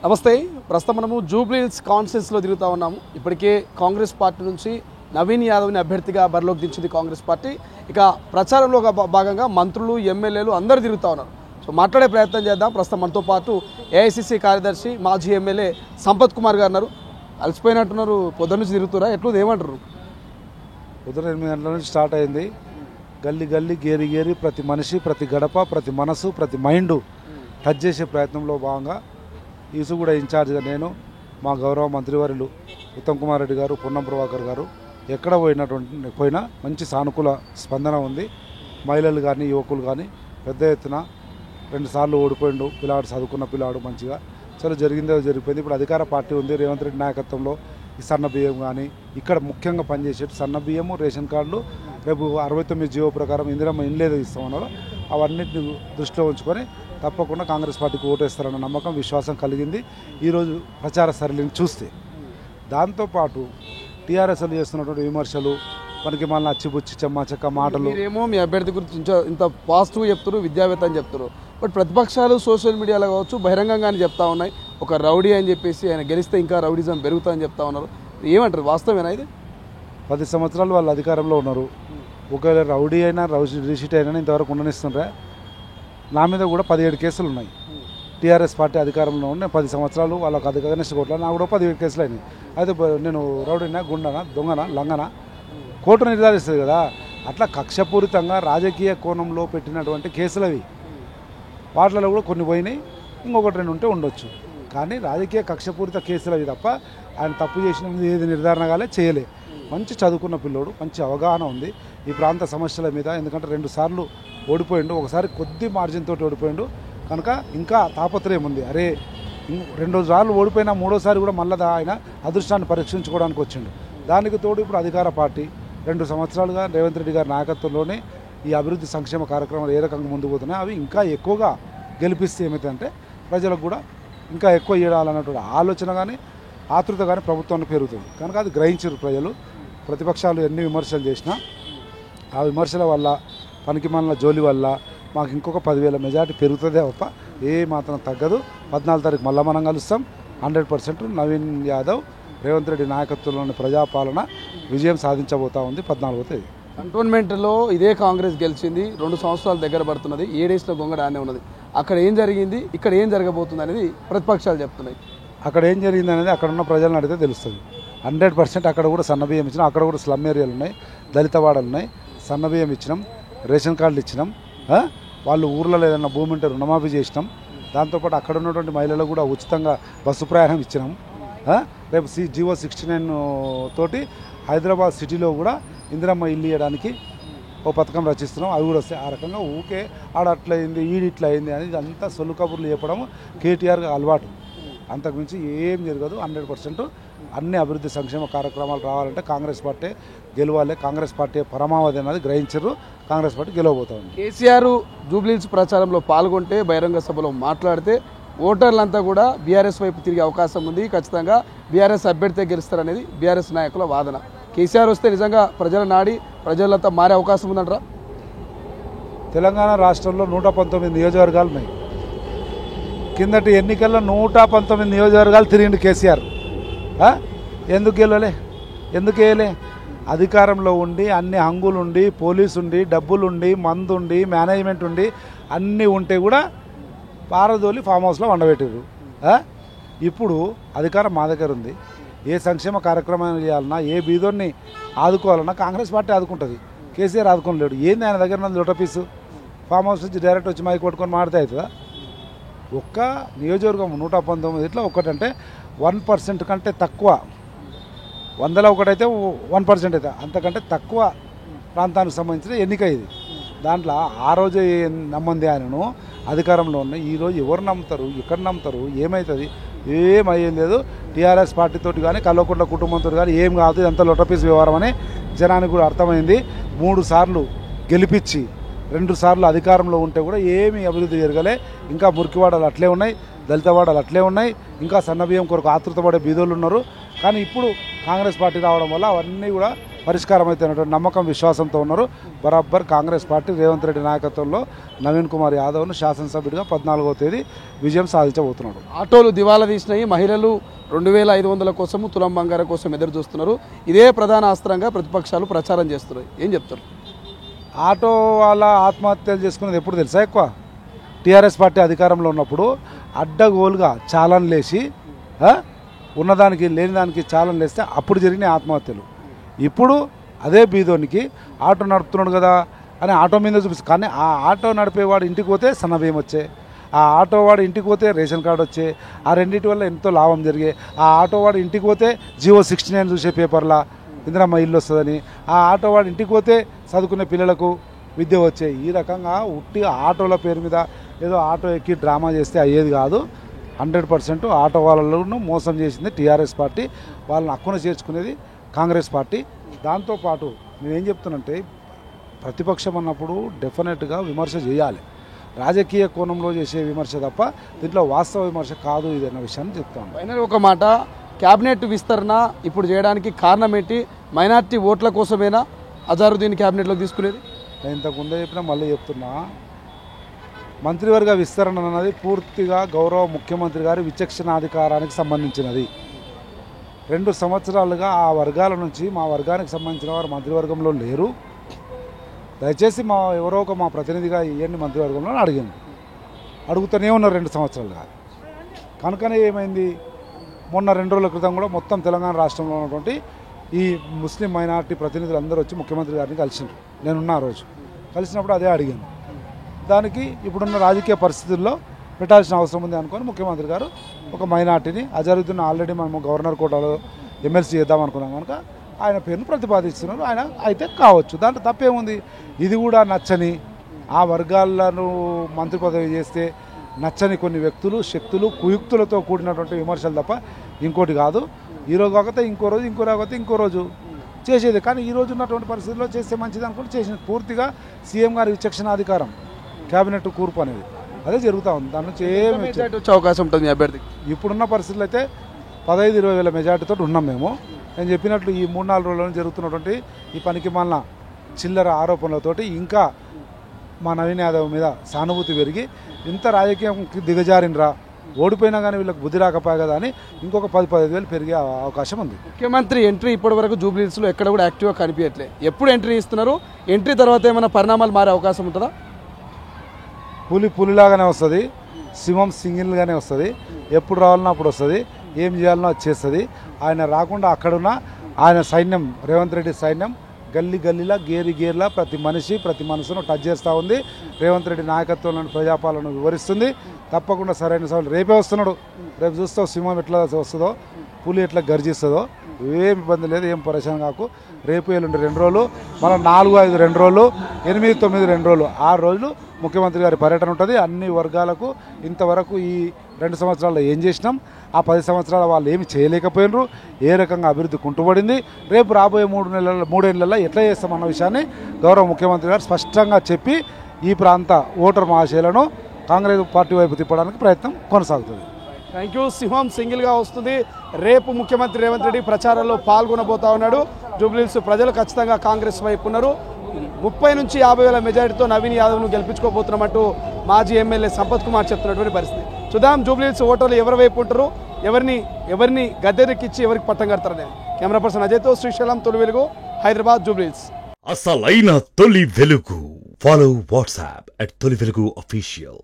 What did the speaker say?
నమస్తే. ప్రస్తుతం మనము జూబ్లీహిల్స్ కాన్స్టిట్యూన్సీలో తిరుగుతూ ఉన్నాము. ఇప్పటికే కాంగ్రెస్ పార్టీ నుంచి నవీన్ యాదవ్ని అభ్యర్థిగా బరిలోకి దించింది కాంగ్రెస్ పార్టీ. ఇక ప్రచారంలో భాగంగా మంత్రులు, ఎమ్మెల్యేలు అందరూ తిరుగుతూ ఉన్నారు. సో మాట్లాడే ప్రయత్నం చేద్దాం. ప్రస్తుతం మనతో పాటు ఏఐసిసి కార్యదర్శి, మాజీ ఎమ్మెల్యే సంపత్ కుమార్ గారు ఉన్నారు. అలసిపోయినట్టున్నారు, పొద్దున్న నుంచి తిరుగుతారా, ఎట్లా ఏమంటారు? ఉదయం 8 గంటల నుంచి స్టార్ట్ అయింది. గల్లీ గల్లీ గేరి గేరి ప్రతి మనిషి, ప్రతి గడప, ప్రతి మనసు, ప్రతి మైండ్ టచ్ చేసే ప్రయత్నంలో భాగంగా ఈసుగూడ ఇన్ఛార్జ్గా నేను, మా గౌరవ మంత్రివర్యులు ఉత్తమ్ కుమార్ రెడ్డి గారు, పొన్నం ప్రభాకర్ గారు ఎక్కడ పోయినా మంచి సానుకూల స్పందన ఉంది. మహిళలు కానీ యువకులు కానీ పెద్ద ఎత్తున 2 సార్లు ఓడిపోయిండు పిల్లాడు, చదువుకున్న పిల్లాడు మంచిగా చాలా జరిగిందో జరిగిపోయింది. ఇప్పుడు అధికార పార్టీ ఉంది, రేవంత్ రెడ్డి నాయకత్వంలో ఈ సన్న బియ్యం కానీ ఇక్కడ ముఖ్యంగా పనిచేసేది సన్న బియ్యము, రేషన్ కార్డులు, రేపు 69 జీవో ప్రకారం ఇందిరమ్మ ఇండ్లేదు ఇస్తామన్నారు. అవన్నిటిని దృష్టిలో ఉంచుకొని తప్పకుండా కాంగ్రెస్ పార్టీకి ఓటేస్తారన్న నమ్మకం, విశ్వాసం కలిగింది ఈరోజు ప్రచార సరళిని చూస్తే. దాంతోపాటు టీఆర్ఎస్లు చేస్తున్నటువంటి విమర్శలు, మనకి మళ్ళీ అచ్చిబుచ్చి చెమ్మాచక్క మాటలు. మీరేమో మీ అభ్యర్థి గురించి ఇంత పాజిటివ్ చెప్తారు, విద్యావేత్త అని చెప్తారు. బట్ ప్రతిపక్షాలు సోషల్ మీడియాలో కావచ్చు, బహిరంగంగానే చెప్తా ఉన్నాయి, ఒక రౌడీ అని చెప్పేసి ఆయన గెలిస్తే ఇంకా రౌడీజం పెరుగుతుందని చెప్తా ఉన్నారు. ఏమంటారు, వాస్తవేనా ఇది? 10 సంవత్సరాలు వాళ్ళు అధికారంలో ఉన్నారు. ఒకవేళ రౌడీ అయినా రీషీట్ అయినా ఇంతవరకు ఉండనిస్తుండ్రా? నా మీద కూడా 17 కేసులు ఉన్నాయి. టీఆర్ఎస్ పార్టీ అధికారంలో ఉన్న 10 సంవత్సరాలు వాళ్ళకు అధికారిస్ట్ కోట్ల, నాకు కూడా 17 కేసులు అయినాయి. అయితే నేను రౌడీనా, గుండనా, దొంగనా, లంగనా కోర్టు నిర్ధారిస్తుంది కదా. అట్లా కక్షపూరితంగా రాజకీయ కోణంలో పెట్టినటువంటి కేసులు అవి. వాటిలో కూడా కొన్ని పోయినాయి, ఇంకొకటి 2 ఉంటే ఉండొచ్చు. కానీ రాజకీయ కక్షపూరిత కేసులు అవి తప్ప ఆయన తప్పు చేసిన ఏది నిర్ధారణ కాలే, చేయలే. మంచి చదువుకున్న పిల్లోడు, మంచి అవగాహన ఉంది ఈ ప్రాంత సమస్యల మీద. ఎందుకంటే 2 సార్లు ఓడిపోయిండు, ఒకసారి కొద్ది మార్జిన్ తోటి ఓడిపోయిండు కనుక ఇంకా తాపత్రయం ఉంది. అరే 2 సార్లు ఓడిపోయినా 3వసారి కూడా మళ్ళీ ఆయన అదృష్టాన్ని పరీక్షించుకోవడానికి వచ్చిండు. దానికి తోడు ఇప్పుడు అధికార పార్టీ 2 సంవత్సరాలుగా రేవంత్ రెడ్డి గారి నాయకత్వంలోనే ఈ అభివృద్ధి సంక్షేమ కార్యక్రమాలు ఏ రకంగా ముందుకు పోతున్నాయి, అవి ఇంకా ఎక్కువగా గెలిపిస్తే ఏమైతుందంటే ప్రజలకు కూడా ఇంకా ఎక్కువ ఇవ్వాలన్నటువంటి ఆలోచన కానీ ఆతృత కానీ ప్రభుత్వానికి పెరుగుతుంది. కనుక అది గ్రహించారు ప్రజలు. ప్రతిపక్షాలు ఎన్ని విమర్శలు చేసినా ఆ విమర్శల వల్ల, పనికి మాలిన జోలి వల్ల మాకు ఇంకొక 10,000 మెజార్టీ పెరుగుతుందే తప్ప ఏ మాత్రం తగ్గదు. 14 తారీఖు మళ్ళీ మనం కలుస్తాం. 100% నవీన్ యాదవ్, రేవంత్ రెడ్డి నాయకత్వంలోని ప్రజాపాలన విజయం సాధించబోతా ఉంది. 14వ తేదీ కంటోన్మెంట్లో ఇదే కాంగ్రెస్ గెలిచింది. 2 సంవత్సరాలు దగ్గర పడుతున్నది. 7 డేస్లో గొంగడ ఆనే ఉన్నది. అక్కడ ఏం జరిగింది, ఇక్కడ ఏం జరగబోతుంది అనేది ప్రతిపక్షాలు చెప్తున్నాయి. అక్కడ ఏం జరిగింది అనేది అక్కడ ఉన్న ప్రజలను అడిగితే తెలుస్తుంది. 100% అక్కడ కూడా సన్నబియ్యం ఇచ్చినాం. అక్కడ కూడా స్లమ్ ఏరియాలు ఉన్నాయి, దళిత వాడలు ఉన్నాయి. సన్నబియ్యం ఇచ్చినాం, రేషన్ కార్డులు ఇచ్చినాం. వాళ్ళు ఊర్లలో ఏదైనా భూమి ఉంటే రుణమాఫీ చేసినాం. దాంతోపాటు అక్కడ ఉన్నటువంటి మహిళలకు కూడా ఉచితంగా బస్సు ప్రయాణం ఇచ్చినాం. రేపు జీవో 69 తోటి హైదరాబాద్ సిటీలో కూడా ఇందిరమ్మ ఇల్లు ఇవ్వడానికి ఓ పథకం రచిస్తున్నాం. అవి కూడా వస్తాయి. ఆ రకంగా ఊకే ఆడ అట్లయింది, ఈడిట్లా అయింది అని అంతా సొల్లు కబుర్లు చెప్పడం కేటీఆర్ అలవాటు. అంతకుమించి ఏం జరగదు. 100% అన్ని అభివృద్ధి సంక్షేమ కార్యక్రమాలు రావాలంటే కాంగ్రెస్ పార్టీ గెలవాలి. కాంగ్రెస్ పార్టీ పరమావధి అన్నది గ్రహించారు. కాంగ్రెస్ పార్టీ గెలవబోతా ఉంది. కేసీఆర్ జూబ్లీహిల్స్ ప్రచారంలో పాల్గొంటే, బహిరంగ సభలో మాట్లాడితే ఓటర్లంతా కూడా బీఆర్ఎస్ వైపు తిరిగే అవకాశం ఉంది. ఖచ్చితంగా బీఆర్ఎస్ అభ్యర్థి గెలుస్తారనేది బీఆర్ఎస్ నాయకుల వాదన. కేసీఆర్ వస్తే నిజంగా ప్రజల నాడి, ప్రజలంతా మారే అవకాశం ఉందంటారా? తెలంగాణ రాష్ట్రంలో 119 నియోజకవర్గాలు ఉన్నాయి. కిందటి ఎన్నికల్లో 119 నియోజకవర్గాలు తిరిగిండు కేసీఆర్. ఎందుకు గెలవలే, ఎందుకు వేయలే? అధికారంలో ఉండి అన్ని హంగులుండి, పోలీసు ఉండి, డబ్బులుండి, మందు ఉండి, మేనేజ్మెంట్ ఉండి అన్నీ ఉంటే కూడా పారదోలి ఫామ్ హౌస్లో వండబెట్టారు. ఇప్పుడు అధికారం మా దగ్గర ఉంది. ఏ సంక్షేమ కార్యక్రమం చేయాలన్నా, ఏ బీదోన్ని ఆదుకోవాలన్నా కాంగ్రెస్ పార్టీ ఆదుకుంటుంది. కేసీఆర్ ఆదుకోలేడు. ఏంది ఆయన దగ్గర ఉన్నది లొటపీసు? ఫామ్ హౌస్ నుంచి డైరెక్ట్ వచ్చి మైక్ కొట్టుకొని మాడితే అవుతుందా? ఒక్క నియోజకవర్గం 119 ఇట్లా ఒకటంటే 1% కంటే తక్కువ, 100లో ఒకటైతే 1% అయితే అంతకంటే తక్కువ ప్రాంతానికి సంబంధించిన ఎన్నిక ఇది. దాంట్లో ఆ రోజు నమ్మంది ఆయనను అధికారంలో ఉన్న. ఈరోజు ఎవరు నమ్ముతారు, ఎక్కడ నమ్ముతారు, ఏమవుతుంది? ఏమయ్యేది లేదు. టీఆర్ఎస్ పార్టీతోటి కానీ కల్వకుంట్ల కుటుంబంతో కానీ ఏం కాదు. ఇదంతా లొటపీస్ వ్యవహారం అని జనానికి కూడా అర్థమైంది. 3 సార్లు గెలిపించి 2 సార్లు అధికారంలో ఉంటే కూడా ఏమీ అభివృద్ధి జరగలే. ఇంకా మురికివాడలు అట్లే ఉన్నాయి, దళిత వాడలు అట్లే ఉన్నాయి, ఇంకా సన్నబియ్యం కొరకు ఆతృతపడే బీదోళ్ళు ఉన్నారు. కానీ ఇప్పుడు కాంగ్రెస్ పార్టీ రావడం వల్ల అవన్నీ కూడా పరిష్కారం అవుతున్నటువంటి నమ్మకం విశ్వాసంతో ఉన్నారు. బరాబర్ కాంగ్రెస్ పార్టీ రేవంత్ రెడ్డి నాయకత్వంలో నవీన్ కుమార్ యాదవ్ను శాసనసభ్యుడిగా 14వ తేదీ విజయం సాధించబోతున్నాడు. ఆటోలు దివాలా తీసినాయి, మహిళలు 2500 కోసము తులం బంగారం కోసం ఎదురు చూస్తున్నారు. ఇదే ప్రధాన అస్త్రంగా ప్రతిపక్షాలు ప్రచారం చేస్తున్నాయి. ఏం చెప్తారు? ఆటో వాళ్ళ ఆత్మహత్యలు చేసుకునేది ఎప్పుడు తెలుసా? ఎక్కువ టీఆర్ఎస్ పార్టీ అధికారంలో ఉన్నప్పుడు అడ్డగోలుగా చాలన్లు వేసి ఉన్నదానికి లేని దానికి చాలన్లు వేస్తే అప్పుడు జరిగిన ఆత్మహత్యలు. ఇప్పుడు అదే బీదోనికి ఆటో నడుపుతున్నాడు కదా అని ఆటో మీద చూపిస్తుంది. కానీ ఆ ఆటో నడిపేవాడు ఇంటికి పోతే సన్నబియ్యం వచ్చే, ఆ ఆటో వాడు ఇంటికి పోతే రేషన్ కార్డు వచ్చే, ఆ రెండింటి వల్ల ఎంతో లాభం జరిగే, ఆ ఆటో వాడు ఇంటికి పోతే జియో 69 చూసే పేపర్లా ఇందిరమ్మ ఇల్లు వస్తుందని, ఆ ఆటో వాడు ఇంటికి పోతే చదువుకునే పిల్లలకు విద్య వచ్చే. ఈ రకంగా ఉట్టిగా ఆటోల పేరు మీద ఏదో ఆటో ఎక్కి డ్రామా చేస్తే అయ్యేది కాదు. 100% ఆటో వాళ్ళను మోసం చేసింది టీఆర్ఎస్ పార్టీ, వాళ్ళని హక్కున చేర్చుకునేది కాంగ్రెస్ పార్టీ. దాంతోపాటు నేనేం చెప్తున్నానంటే, ప్రతిపక్షం అన్నప్పుడు డెఫినెట్గా విమర్శ చేయాలి. రాజకీయ కోణంలో చేసే విమర్శ తప్ప దీంట్లో వాస్తవ విమర్శ కాదు ఇది అన్న విషయాన్ని చెప్తాను. ఫైనల్ ఒక మాట, క్యాబినెట్ విస్తరణ ఇప్పుడు చేయడానికి కారణం ఏంటి? మైనార్టీ ఓట్ల కోసమేనా అజారుద్దీన్ క్యాబినెట్లోకి తీసుకునేది? నేను ఇంతకుముందే చెప్పినా మళ్ళీ చెప్తున్నా, మంత్రివర్గ విస్తరణ అన్నది పూర్తిగా గౌరవ ముఖ్యమంత్రి గారి విచక్షణాధికారానికి సంబంధించినది. 2 సంవత్సరాలుగా ఆ వర్గాల నుంచి మా వర్గానికి సంబంధించిన వారు మంత్రివర్గంలో లేరు. దయచేసి ఎవరో ఒక మా ప్రతినిధిగా ఇవన్నీ మంత్రివర్గంలో అడిగాను, అడుగుతూనే ఉన్నారు 2 సంవత్సరాలుగా. కనుకనే ఏమైంది, మొన్న 2 రోజుల క్రితం కూడా మొత్తం తెలంగాణ రాష్ట్రంలో ఉన్నటువంటి ఈ ముస్లిం మైనారిటీ ప్రతినిధులు అందరూ వచ్చి ముఖ్యమంత్రి గారిని కలిసినారు. నేనున్న రోజు కలిసినప్పుడు అదే అడిగాను. దానికి ఇప్పుడున్న రాజకీయ పరిస్థితుల్లో పెట్టాల్సిన అవసరం ఉంది అనుకొని ముఖ్యమంత్రి గారు ఒక మైనార్టీని, అజరుద్దీన్ ఆల్రెడీ మనము గవర్నర్ కోటాలో ఎమ్మెల్సీ చేద్దాం అనుకున్నాం కనుక ఆయన పేరును ప్రతిపాదిస్తున్నారు. ఆయన అయితే కావచ్చు, దాంట్లో తప్పేముంది. ఇది కూడా నచ్చని ఆ వర్గాలను మంత్రి పదవి చేస్తే నచ్చని కొన్ని వ్యక్తులు, శక్తులు, కుయుక్తులతో కూడినటువంటి విమర్శలు తప్ప ఇంకోటి కాదు. ఈరోజు కాకపోతే ఇంకో రోజు, ఇంకో రాకపోతే ఇంకో రోజు చేసేది. కానీ ఈ రోజు ఉన్నటువంటి పరిస్థితుల్లో చేస్తే మంచిది అనుకుంటే చేసిన పూర్తిగా సీఎం గారి విచక్షణాధికారం క్యాబినెట్ కూర్పు అనేది అదే జరుగుతూ ఉంది. దాని నుంచి ఏమి వచ్చే అవకాశం ఉంటుంది అభ్యర్థికి? ఇప్పుడున్న పరిస్థితులు అయితే 15-20 వేల మెజార్టీతో ఉన్నాం మేము. నేను చెప్పినట్లు ఈ 3-4 రోజుల్లో జరుగుతున్నటువంటి ఈ పనికి మాలిన చిల్లర ఆరోపణలతోటి ఇంకా మా నవీన్ యాదవ్ మీద సానుభూతి పెరిగి ఇంత రాజకీయంకి దిగజారినరా, ఓడిపోయినా కానీ వీళ్ళకి బుద్ధి రాకపోయా కదా అని ఇంకొక 10-15 వేలు పెరిగే అవకాశం ఉంది. ముఖ్యమంత్రి ఎంట్రీ ఇప్పటి వరకు జూబ్లీహిల్స్లో ఎక్కడ కూడా యాక్టివ్గా కనిపించట్లేదు. ఎప్పుడు ఎంట్రీ ఇస్తున్నారు? ఎంట్రీ తర్వాత ఏమైనా పరిణామాలు మారే అవకాశం ఉంటుందా? పులిలాగానే వస్తుంది, సింహం సింగిల్గానే వస్తుంది. ఎప్పుడు రావాలన్నా అప్పుడు వస్తుంది, ఏం చేయాలనో అది చేస్తుంది. ఆయన రాకుండా అక్కడున్న ఆయన సైన్యం, రేవంత్ రెడ్డి సైన్యం గల్లీ గల్లీలా గేర్లా ప్రతి మనిషి ప్రతి మనసును టచ్ చేస్తూ ఉంది. రేవంత్ రెడ్డి నాయకత్వంలోని ప్రజాపాలన వివరిస్తుంది. తప్పకుండా సరైన సవాలు రేపే వస్తున్నాడు. రేపు చూస్తావు సింహం ఎట్లా వస్తుందో, పులి ఎట్లా గర్జిస్తుందో. ఏం ఇబ్బంది లేదు, ఏం పరేషాన్ కాకు. రేపు ఎల్లుండి 2 రోజులు, మళ్ళీ 4-5 2 రోజులు, 8-9 2 రోజులు, 6 రోజులు ముఖ్యమంత్రి గారి పర్యటన ఉంటుంది. అన్ని వర్గాలకు ఇంతవరకు ఈ 2 సంవత్సరాల్లో ఏం చేసినాం, ఆ 10 సంవత్సరాల వాళ్ళు ఏమి చేయలేకపోయినరు, ఏ రకంగా అభివృద్ధి కుంటుపడింది, రేపు రాబోయే 3 ఏళ్లలో ఎట్లా చేస్తామన్న విషయాన్ని గౌరవ ముఖ్యమంత్రి గారు స్పష్టంగా చెప్పి ఈ ప్రాంత ఓటర్ మహాశయులను కాంగ్రెస్ పార్టీ వైపు తిప్పడానికి ప్రయత్నం కొనసాగుతుంది. Thank you. సింహం సింగిల్గా వస్తుంది. రేపు ముఖ్యమంత్రి రేవంత్ రెడ్డి ప్రచారంలో పాల్గొనబోతా ఉన్నాడు. జూబ్లీహిల్స్ ప్రజలు ఖచ్చితంగా కాంగ్రెస్ వైపు ఉన్నారు. 30 నుంచి 50 వేల మెజారిటీతో నవీన్ యాదవ్ను గెలిపించుకోబోతున్నామంటూ మాజీ ఎమ్మెల్యే సంపత్ కుమార్ చెప్తున్నటువంటి పరిస్థితి. చూద్దాం జూబ్లీహిల్స్ ఓటర్లు ఎవరి వైపు ఉంటారు, ఎవరిని గద్దెరెక్కిచ్చి ఎవరికి పట్టం కడతారని. కెమెరా పర్సన్ అజయ్తో శ్రీశైలం, తొలి వెలుగు, హైదరాబాద్, జూబ్లీహిల్స్. అసలైన తొలి వెలుగు. ఫాలో వాట్సాప్ @తొలి వెలుగు official.